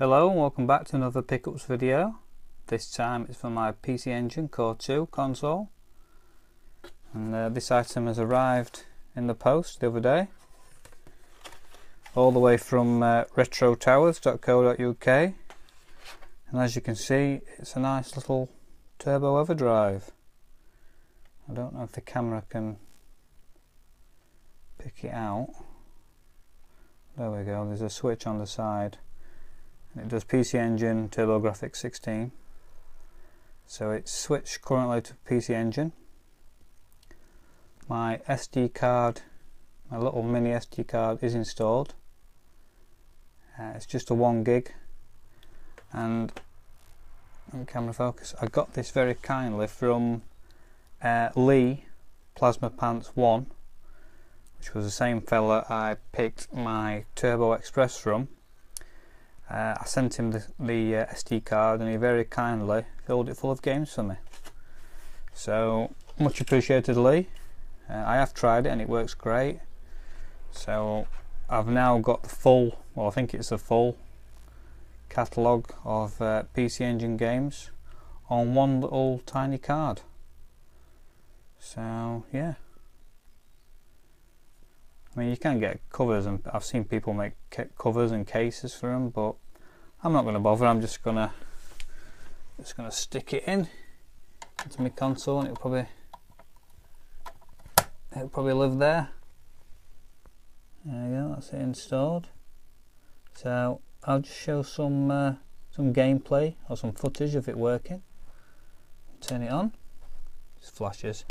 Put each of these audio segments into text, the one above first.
Hello and welcome back to another pickups video. This time it's for my PC Engine Core 2 console, and this item has arrived in the post the other day, all the way from retrotowers.co.uk, and as you can see it's a nice little turbo everdrive. I don't know if the camera can pick it out. There we go, there's a switch on the side. It does PC Engine, TurboGrafx 16. So it's switched currently to PC Engine. My SD card, my little mini SD card is installed. It's just a 1 gig. And camera focus. I got this very kindly from Lee Plasma Pants 1, which was the same fella I picked my Turbo Express from. I sent him the SD card and he very kindly filled it full of games for me. So much appreciated, Lee. I have tried it and it works great. So I've now got the full, well I think it's a full catalogue of PC Engine games on one little tiny card. So yeah. I mean, you can get covers, and I've seen people make covers and cases for them, but I'm not going to bother. I'm just gonna stick it into my console, and it'll probably live there. There you go. That's it installed. So I'll just show some gameplay or some footage of it working. Turn it on. It flashes.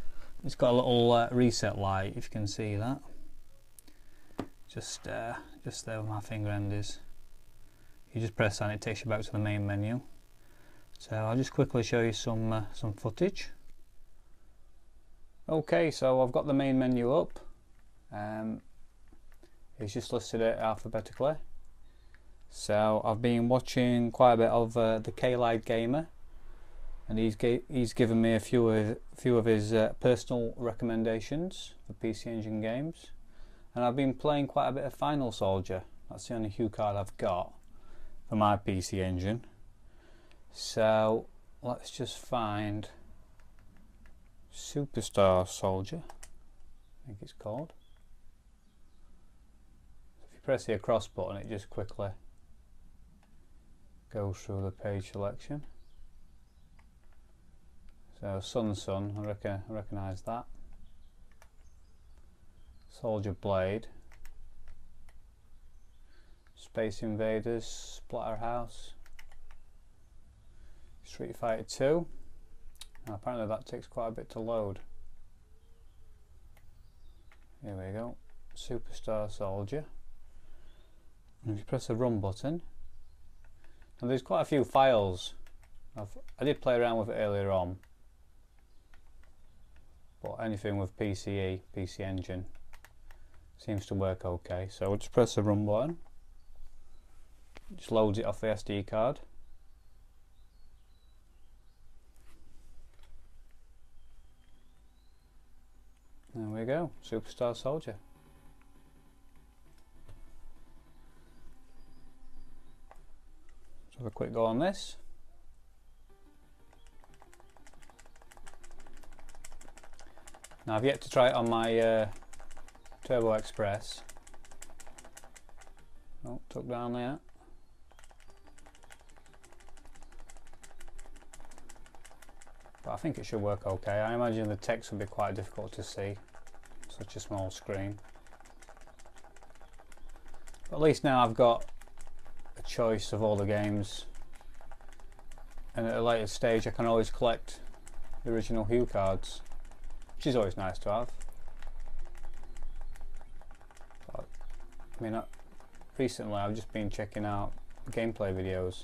It's got a little reset light, if you can see that. Just there where my finger end is. You just press on it, takes you back to the main menu. So I'll just quickly show you some footage. Okay, so I've got the main menu up. It's just listed it alphabetically. So I've been watching quite a bit of the Kaylied Gamer, and he's given me a few of his personal recommendations for PC Engine games. And I've been playing quite a bit of Final Soldier. That's the only hue card I've got for my PC Engine. So let's just find Superstar Soldier, I think it's called. If you press the across button, it just quickly goes through the page selection. So Sun, I recognise that. Soldier Blade, Space Invaders, Splatterhouse, Street Fighter 2. Now, apparently that takes quite a bit to load. Here we go, Superstar Soldier. And if you press the run button, now there's quite a few files. I did play around with it earlier on, but anything with PC Engine seems to work okay. So we'll just press the run button. Just loads it off the SD card. There we go, Superstar Soldier. Let's have a quick go on this. Now I've yet to try it on my Turbo Express. Oh, took down there. But I think it should work okay. I imagine the text would be quite difficult to see, such a small screen. But at least now I've got a choice of all the games, and at a later stage I can always collect the original hue cards, which is always nice to have. I mean, recently I've just been checking out gameplay videos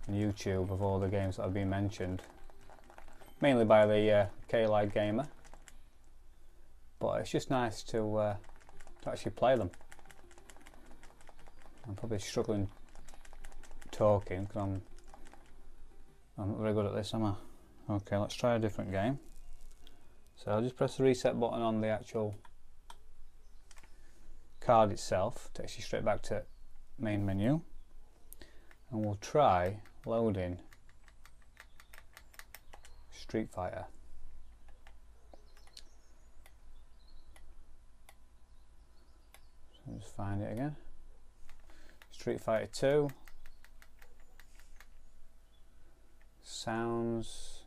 on YouTube of all the games that have been mentioned, mainly by the Kaylied Gamer, but it's just nice to actually play them. I'm probably struggling talking because I'm not very good at this, am I? Okay, let's try a different game. So I'll just press the reset button on the actual card itself, takes you straight back to main menu. and we'll try loading Street Fighter. So just find it again. Street Fighter 2. Sounds.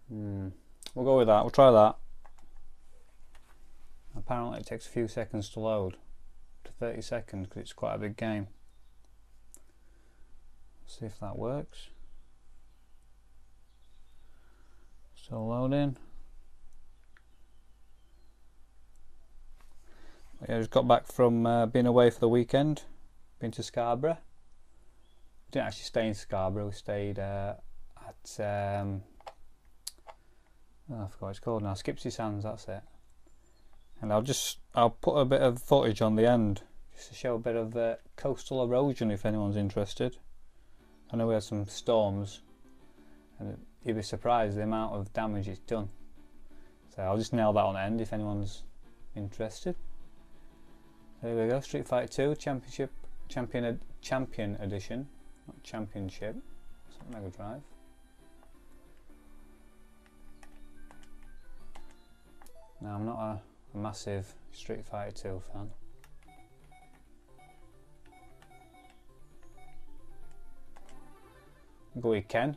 We'll go with that. We'll try that. Apparently it takes a few seconds to load, to 30 seconds, because it's quite a big game. See if that works. Still loading. Yeah, I just got back from being away for the weekend. Been to Scarborough. We didn't actually stay in Scarborough. We stayed at oh, I forgot what it's called now. Skipsy Sands. That's it. And I'll put a bit of footage on the end just to show a bit of coastal erosion if anyone's interested. I know we had some storms, and you'd be surprised the amount of damage it's done. So I'll just nail that on the end if anyone's interested. There we go, Street Fighter 2 Champion Edition, not Championship. It's not Mega Drive. Now I'm not a massive Street Fighter 2 fan. Go with Ken.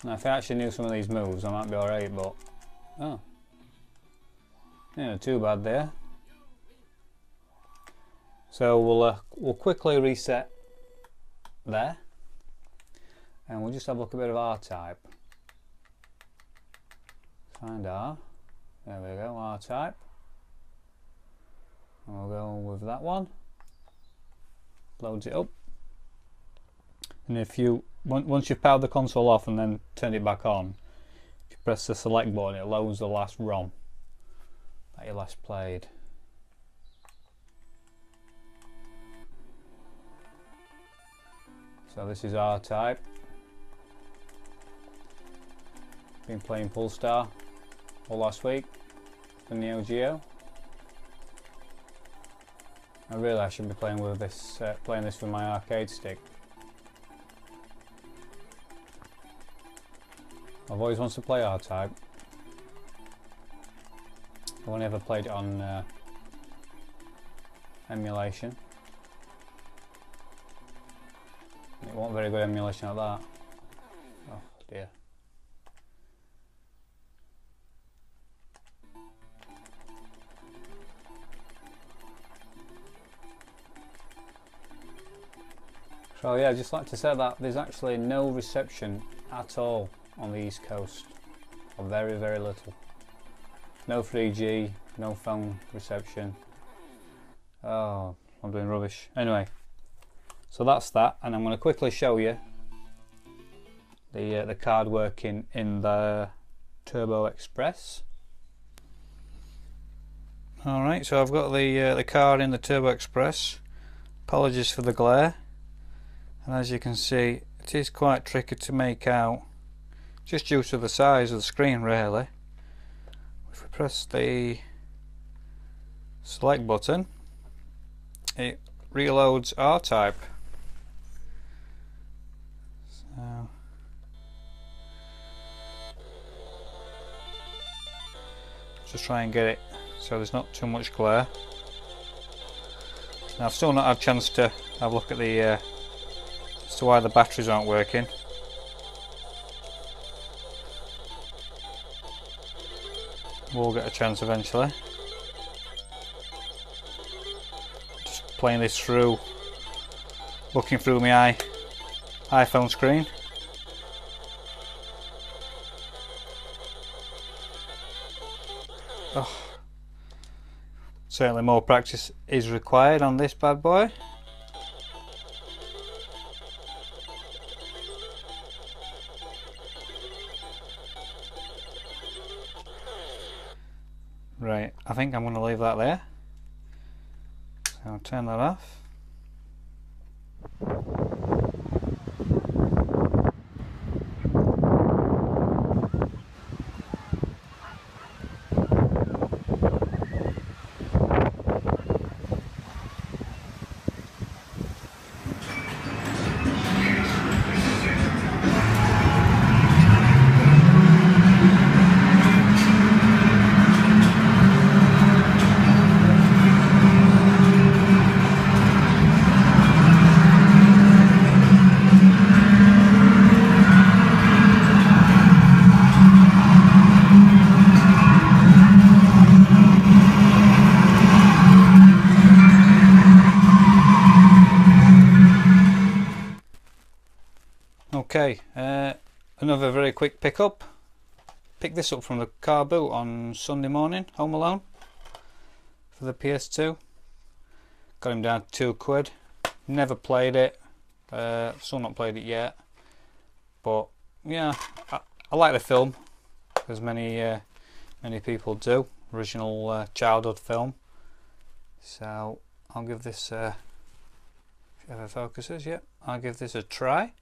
Now if I actually knew some of these moves I might be alright, but oh, yeah, too bad there. So we'll quickly reset there, and we'll just have a look at a bit of R-type. Find R. There we go, R-type. And we'll go with that one. Loads it up. And if you once you've powered the console off and then turned it back on, if you press the select button, it loads the last ROM that you last played. So this is R-type. Been playing Polestar all last week for Neo Geo. I should be playing with this, with my arcade stick. I've always wanted to play R-type. I've only ever played it on emulation. It wasn't very good emulation at that. Oh dear. So yeah, I'd just like to say that there's actually no reception at all on the East Coast, or very, very little. No 3G, no phone reception. Oh, I'm doing rubbish. Anyway, so that's that, and I'm going to quickly show you the card working in the Turbo Express. Alright, so I've got the card in the Turbo Express. Apologies for the glare, and as you can see it is quite tricky to make out, just due to the size of the screen really. If we press the select button, it reloads R-type. So just try and get it so there's not too much glare. Now I've still not had a chance to have a look at the as to why the batteries aren't working. We'll get a chance eventually. Just playing this through, looking through my iPhone screen. Oh. Certainly more practice is required on this bad boy. Right, I think I'm going to leave that there. So I'll turn that off. Okay, another very quick pickup. Picked this up from the car boot on Sunday morning, home alone, for the PS2. Got him down to £2. Never played it, still not played it yet. But yeah, I like the film, as many people do. Original childhood film. So I'll give this, if it ever focuses, yep, I'll give this a try.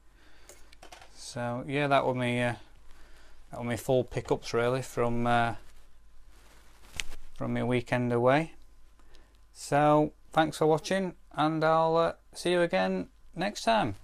So yeah, that were my full pickups really from my weekend away. So thanks for watching, and I'll see you again next time.